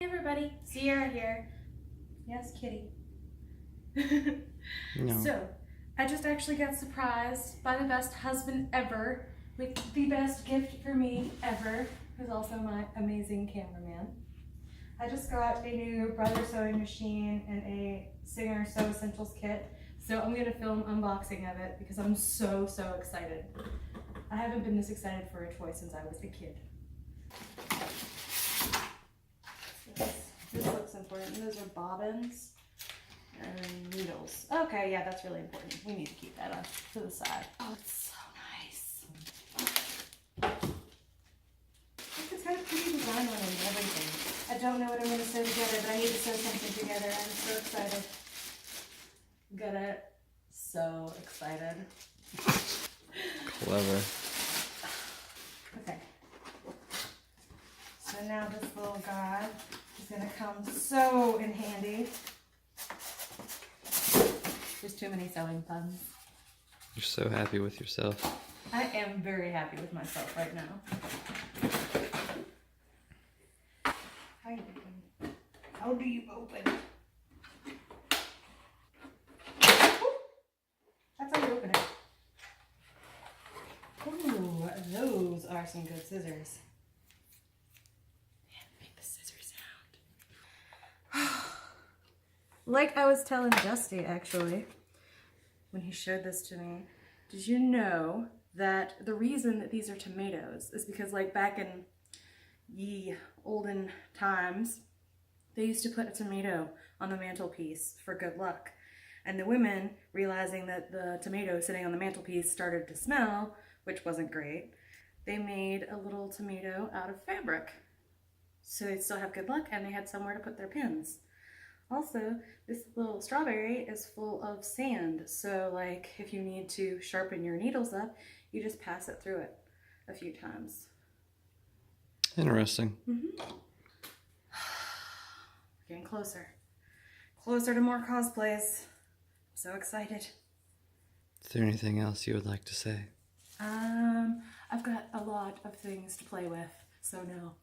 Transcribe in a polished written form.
Hey everybody, Sierra here. Yes, kitty. No. So, I just actually got surprised by the best husband ever with the best gift for me ever, who's also my amazing cameraman. I just got a new brother sewing machine and a Singer Sew Essentials kit, so I'm going to film unboxing of it because I'm so excited. I haven't been this excited for a toy since I was a kid. This looks important. Those are bobbins and needles. Okay, yeah, that's really important. We need to keep that up to the side. Oh, it's so nice. It's got a pretty design on it and everything. I don't know what I'm going to sew together, but I need to sew something together. I'm so excited. Got it. So excited. Clever. Okay. So now this little guy is going to come so in handy. There's too many sewing puns. You're so happy with yourself. I am very happy with myself right now. How do you open? That's how you open it. Ooh, those are some good scissors. Make the scissors sound. Like I was telling Dusty, actually, when he showed this to me, did you know that the reason that these are tomatoes is because, like, back in ye olden times, they used to put a tomato on the mantelpiece for good luck. And the women, realizing that the tomato sitting on the mantelpiece started to smell, which wasn't great, they made a little tomato out of fabric. So they'd still have good luck and they had somewhere to put their pins. Also, this little strawberry is full of sand, so like if you need to sharpen your needles up, you just pass it through it a few times. Interesting. Getting closer. Closer to more cosplays. I'm so excited. Is there anything else you would like to say? I've got a lot of things to play with, so no.